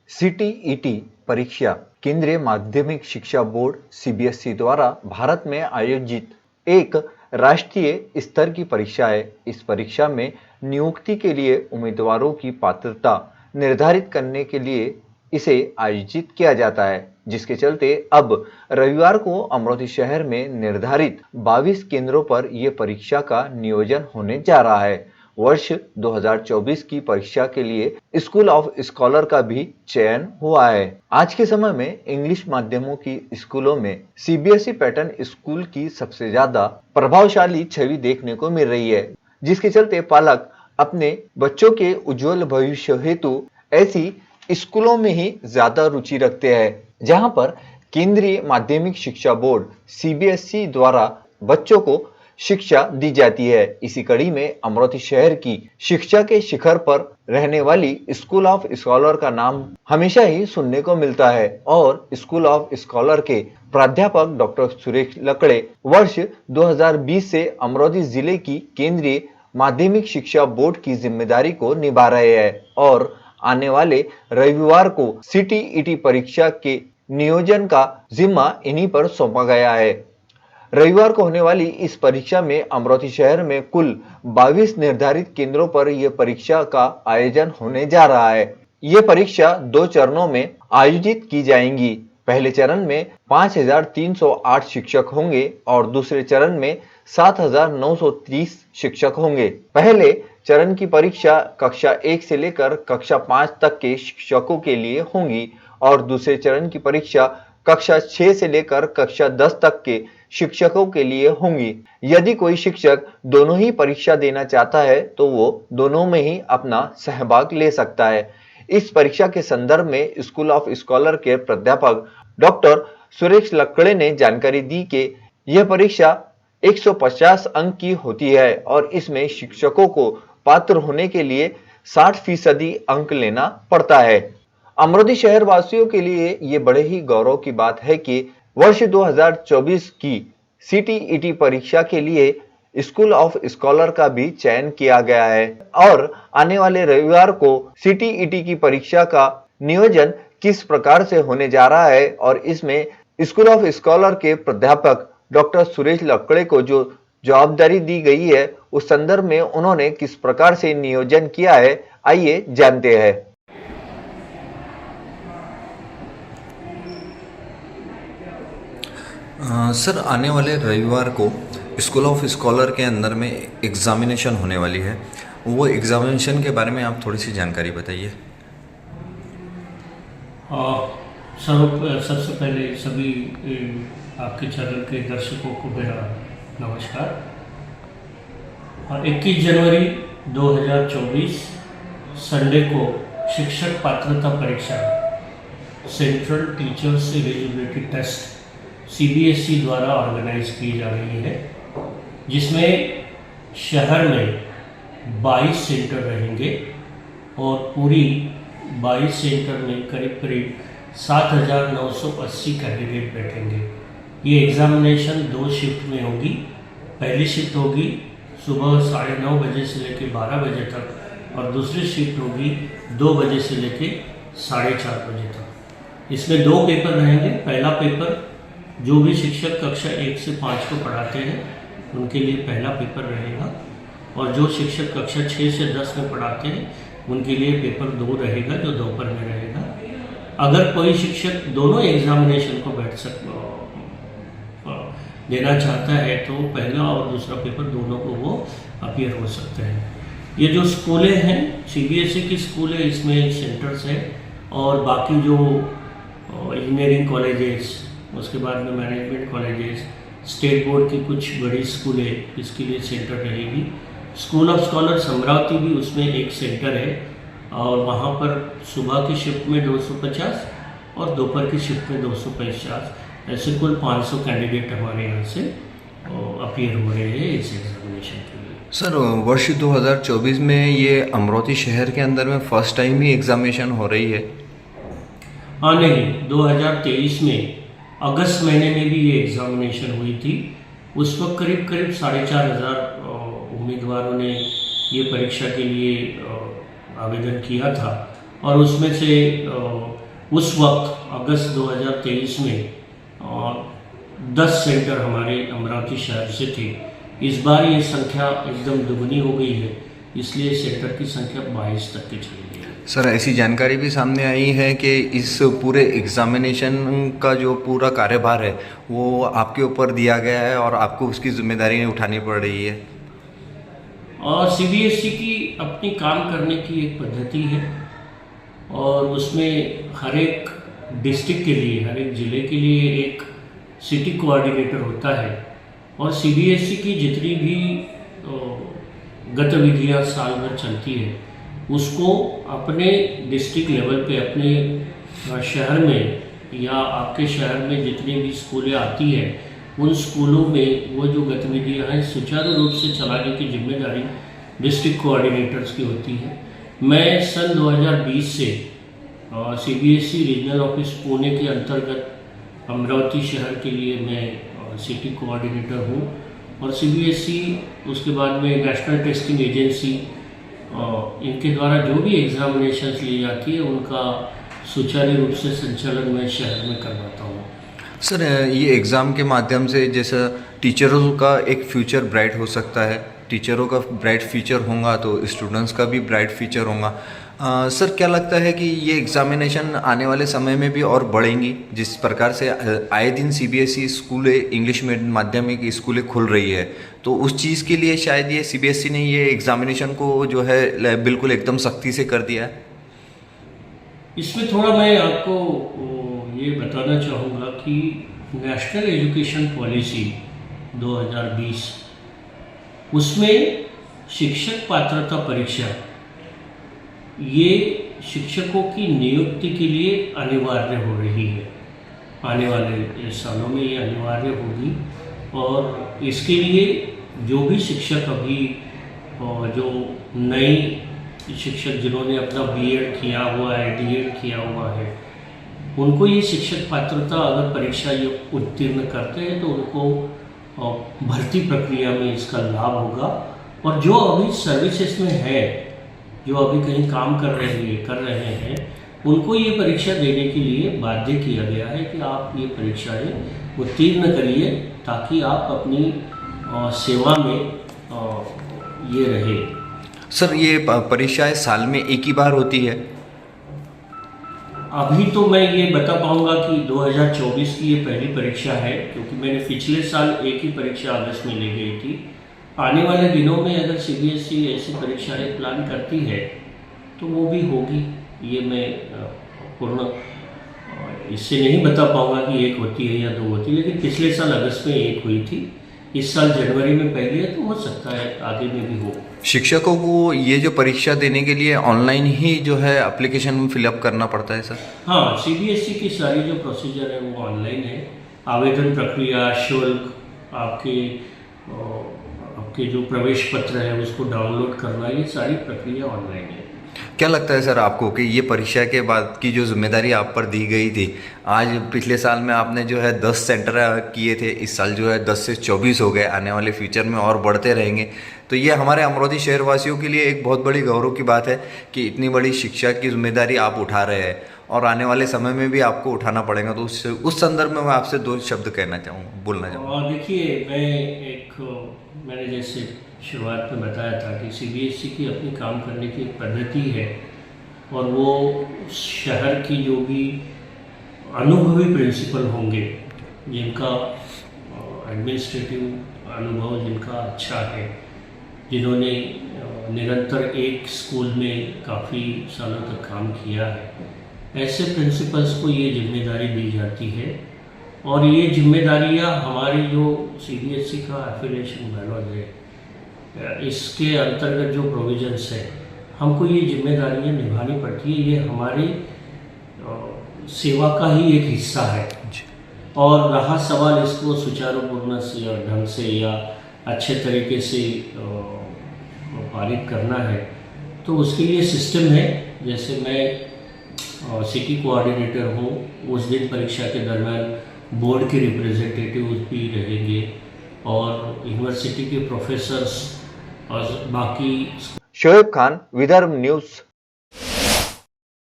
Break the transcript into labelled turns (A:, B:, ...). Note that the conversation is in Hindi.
A: सीटीईटी परीक्षा केंद्रीय माध्यमिक शिक्षा बोर्ड सीबीएसई द्वारा भारत में आयोजित एक राष्ट्रीय स्तर की परीक्षा है। इस परीक्षा में नियुक्ति के लिए उम्मीदवारों की पात्रता निर्धारित करने के लिए इसे आयोजित किया जाता है, जिसके चलते अब रविवार को अमरोही शहर में निर्धारित 22 केंद्रों पर यह परीक्षा का नियोजन होने जा रहा है। वर्ष 2024 की परीक्षा के लिए स्कूल ऑफ स्कॉलर का भी चयन हुआ है। आज के समय में इंग्लिश माध्यमों की स्कूलों में सीबीएसई पैटर्न स्कूल की सबसे ज्यादा प्रभावशाली छवि देखने को मिल रही है, जिसके चलते पालक अपने बच्चों के उज्जवल भविष्य हेतु ऐसी स्कूलों में ही ज्यादा रुचि रखते हैं, जहां पर केंद्रीय माध्यमिक शिक्षा बोर्ड सीबीएसई द्वारा बच्चों को शिक्षा दी जाती है। इसी कड़ी में अमरोही शहर की शिक्षा के शिखर पर रहने वाली स्कूल ऑफ स्कॉलर का नाम हमेशा ही सुनने को मिलता है और स्कूल ऑफ स्कॉलर के प्राध्यापक डॉक्टर सुरेश लकड़े वर्ष 2020 से अमरोही जिले की केंद्रीय माध्यमिक शिक्षा बोर्ड की जिम्मेदारी को निभा रहे हैं और आने वाले रविवार को सीटीईटी परीक्षा के नियोजन का जिम्मा इन्हीं पर सौंपा गया है। रविवार को होने वाली इस परीक्षा में अमरोही शहर में कुल 22 निर्धारित केंद्रों पर यह परीक्षा का आयोजन होने जा रहा है। यह परीक्षा 2 चरणों में आयोजित की जाएंगी। पहले चरण में 5308 शिक्षक होंगे और दूसरे चरण में 7930 शिक्षक होंगे। पहले चरण की परीक्षा कक्षा 1 से लेकर कक्षा 5 तक के शिक्षकों के लिए होंगी और दूसरे चरण की परीक्षा कक्षा 6 से लेकर कक्षा 10 तक के शिक्षकों के लिए होंगी। यदि कोई शिक्षक दोनों ही परीक्षा देना चाहता है तो वो दोनों में ही अपना सहभाग ले सकता है। इस परीक्षा के संदर्भ में स्कूल ऑफ स्कॉलर के प्राध्यापक डॉक्टर सुरेश लकड़े ने जानकारी दी कि यह परीक्षा 150 अंक की होती है और इसमें शिक्षकों को पात्र होने के लिए 60% अंक लेना पड़ता है। अमरोही शहर वासियों के लिए ये बड़े ही गौरव की बात है कि वर्ष 2024 की सीटीईटी परीक्षा के लिए स्कूल ऑफ स्कॉलर का भी चयन किया गया है और आने वाले रविवार को सीटीईटी की परीक्षा का नियोजन किस प्रकार से होने जा रहा है और इसमें स्कूल ऑफ स्कॉलर के प्राध्यापक डॉक्टर सुरेश लकड़े को जो जवाबदारी दी गई है उस संदर्भ में उन्होंने किस प्रकार से नियोजन किया है, आइए जानते हैं।
B: सर, आने वाले रविवार को स्कूल ऑफ स्कॉलर के अंदर में एग्ज़ामिनेशन होने वाली है, वो एग्ज़ामिनेशन के बारे में आप थोड़ी सी जानकारी बताइए।
C: सबसे पहले सभी आपके चैनल के दर्शकों को मेरा नमस्कार। 21 जनवरी 2024 संडे को शिक्षक पात्रता परीक्षा central teachers eligibility test CBSE द्वारा ऑर्गेनाइज की जा रही है, जिसमें शहर में 22 सेंटर रहेंगे और पूरी 22 सेंटर में करीब करीब 7980 कैंडिडेट बैठेंगे। ये एग्ज़ामिनेशन 2 शिफ्ट में होगी। पहली शिफ्ट होगी सुबह 9:30 बजे से लेकर 12 बजे तक और दूसरी शिफ्ट होगी 2 बजे से लेकर 4:30 बजे तक। इसमें 2 पेपर रहेंगे। पहला पेपर जो भी शिक्षक कक्षा 1 से 5 को पढ़ाते हैं उनके लिए पहला पेपर रहेगा और जो शिक्षक कक्षा 6 से 10 में पढ़ाते हैं उनके लिए पेपर 2 रहेगा, जो दोपहर में रहेगा। अगर कोई शिक्षक दोनों एग्जामिनेशन को देना चाहता है तो पहला और दूसरा पेपर दोनों को वो अपीयर हो सकते हैं। ये जो स्कूलें हैं सीबीएसई की स्कूलें, इसमें सेंटर्स हैं और बाकी जो इंजीनियरिंग कॉलेजेस, उसके बाद में मैनेजमेंट कॉलेजेस, स्टेट बोर्ड की कुछ बड़ी स्कूलें, इसके लिए सेंटर रहेगी। स्कूल ऑफ स्कॉलर्स अमरावती भी उसमें एक सेंटर है और वहाँ पर सुबह की शिफ्ट में 250 और दोपहर की शिफ्ट में 250, ऐसे कुल 500 कैंडिडेट हमारे यहाँ से अपीयर हो रहे हैं इस एग्जामिनेशन के लिए।
B: सर, वर्ष 2024 में ये अमरोही शहर के अंदर में फर्स्ट टाइम ही एग्जामिनेशन हो रही है?
C: हाँ, नहीं, 2023 में अगस्त महीने में भी ये एग्ज़ामिनेशन हुई थी। उस वक्त करीब 4,500 उम्मीदवारों ने ये परीक्षा के लिए आवेदन किया था और उसमें से उस वक्त अगस्त 2023 में 10 सेंटर हमारे अमरावती शहर से थे। इस बार ये संख्या एकदम दुगनी हो गई है, इसलिए सेंटर की संख्या 22 तक की चली गई है।
B: सर ऐसी जानकारी भी सामने आई है कि इस पूरे एग्जामिनेशन का जो पूरा कार्यभार है वो आपके ऊपर दिया गया है और आपको उसकी जिम्मेदारी उठानी पड़ रही है।
C: और सीबीएसई की अपनी काम करने की एक पद्धति है और उसमें हर एक डिस्ट्रिक्ट के लिए, हर एक ज़िले के लिए एक सिटी कोऑर्डिनेटर होता है और सीबीएसई की जितनी भी गतिविधियां साल भर चलती है उसको अपने डिस्ट्रिक्ट लेवल पे, अपने शहर में या आपके शहर में जितनी भी स्कूलें आती है उन स्कूलों में वो जो गतिविधियां हैं सुचारू रूप से चलाने की जिम्मेदारी डिस्ट्रिक्ट कोऑर्डिनेटर्स की होती है। मैं सन 2020 से सीबीएसई रीजनल ऑफिस पुणे के अंतर्गत अमरावती शहर के लिए मैं सिटी कोऑर्डिनेटर हूँ और सीबीएसई उसके बाद में नेशनल टेस्टिंग एजेंसी इनके द्वारा जो भी एग्जामिनेशंस ली जाती है उनका सुचारू रूप से संचालन मैं शहर में करवाता हूँ।
B: सर ये एग्ज़ाम के माध्यम से जैसा टीचरों का एक फ्यूचर ब्राइट हो सकता है, टीचरों का ब्राइट फ्यूचर होगा तो स्टूडेंट्स का भी ब्राइट फ्यूचर होगा। सर क्या लगता है कि ये एग्ज़ामिनेशन आने वाले समय में भी और बढ़ेंगी? जिस प्रकार से आए दिन सीबीएसई स्कूलें, इंग्लिश मीडियम माध्यमिक स्कूलें खुल रही है तो उस चीज़ के लिए शायद ये सीबीएसई ने ये एग्ज़ामिनेशन को जो है बिल्कुल एकदम सख्ती से कर दिया है।
C: इसमें थोड़ा मैं आपको ये बताना चाहूँगा कि नेशनल एजुकेशन पॉलिसी 2020 उसमें शिक्षक पात्रता परीक्षा ये शिक्षकों की नियुक्ति के लिए अनिवार्य हो रही है। आने वाले सालों में ये अनिवार्य होगी और इसके लिए जो भी शिक्षक अभी जो नई शिक्षक जिन्होंने अपना बीएड किया हुआ है, डीएड किया हुआ है, उनको ये शिक्षक पात्रता अगर परीक्षा ये उत्तीर्ण करते हैं तो उनको भर्ती प्रक्रिया में इसका लाभ होगा। और जो अभी सर्विसेज में है, जो अभी कहीं काम कर रहे हैं उनको ये परीक्षा देने के लिए बाध्य किया गया है कि आप ये परीक्षाएं उत्तीर्ण करिए ताकि आप अपनी सेवा में ये रहे।
B: सर ये परीक्षाएं साल में एक ही बार होती है?
C: अभी तो मैं ये बता पाऊंगा कि 2024 की ये पहली परीक्षा है क्योंकि मैंने पिछले साल एक ही परीक्षा अगस्त में ली गई थी। आने वाले दिनों में अगर सीबीएसई ऐसी परीक्षाएं प्लान करती है तो वो भी होगी। ये मैं पूर्ण इससे नहीं बता पाऊंगा कि एक होती है या दो होती है, लेकिन पिछले साल अगस्त में एक हुई थी, इस साल जनवरी में पहली है तो हो सकता है आगे में भी हो।
B: शिक्षकों को ये जो परीक्षा देने के लिए ऑनलाइन ही जो है एप्लीकेशन फिलअप करना पड़ता है सर?
C: हाँ, सीबीएसई की सारी जो प्रोसीजर है वो ऑनलाइन है। आवेदन प्रक्रिया, शुल्क, आपके जो प्रवेश पत्र है उसको डाउनलोड करना, ये सारी प्रक्रिया ऑनलाइन है।
B: क्या लगता है सर आपको कि ये परीक्षा के बाद की जो जिम्मेदारी आप पर दी गई थी, आज पिछले साल में आपने जो है 10 सेंटर किए थे, इस साल जो है 10 से 24 हो गए, आने वाले फ्यूचर में और बढ़ते रहेंगे, तो ये हमारे अमरावती शहरवासियों के लिए एक बहुत बड़ी गौरव की बात है कि इतनी बड़ी शिक्षा की जिम्मेदारी आप उठा रहे हैं और आने वाले समय में भी आपको उठाना पड़ेगा। तो उस संदर्भ में मैं आपसे 2 शब्द बोलना चाहूँगा।
C: देखिए, मैंने जैसे शुरुआत में बताया था कि सीबीएसई की अपनी काम करने की एक पद्धति है और वो शहर की जो भी अनुभवी प्रिंसिपल होंगे, जिनका एडमिनिस्ट्रेटिव अनुभव जिनका अच्छा है, जिन्होंने निरंतर एक स्कूल में काफ़ी सालों तक काम किया है, ऐसे प्रिंसिपल्स को ये जिम्मेदारी दी जाती है। और ये जिम्मेदारियां हमारी जो सीबीएसई का एफिलिएशन बैनर है, इसके अंतर्गत जो प्रोविजंस है, हमको ये जिम्मेदारियां निभानी पड़ती है। ये हमारी सेवा का ही एक हिस्सा है। और रहा सवाल इसको सुचारूपूर्ण से ढंग से या अच्छे तरीके से पारित करना है, तो उसके लिए सिस्टम है। जैसे मैं सिटी कोऑर्डिनेटर हूँ, उस दिन परीक्षा के दरम्यान बोर्ड के रिप्रेजेंटेटिव भी रहेंगे और यूनिवर्सिटी के प्रोफेसर्स और बाकी।
A: शोएब खान, विदर्भ न्यूज़,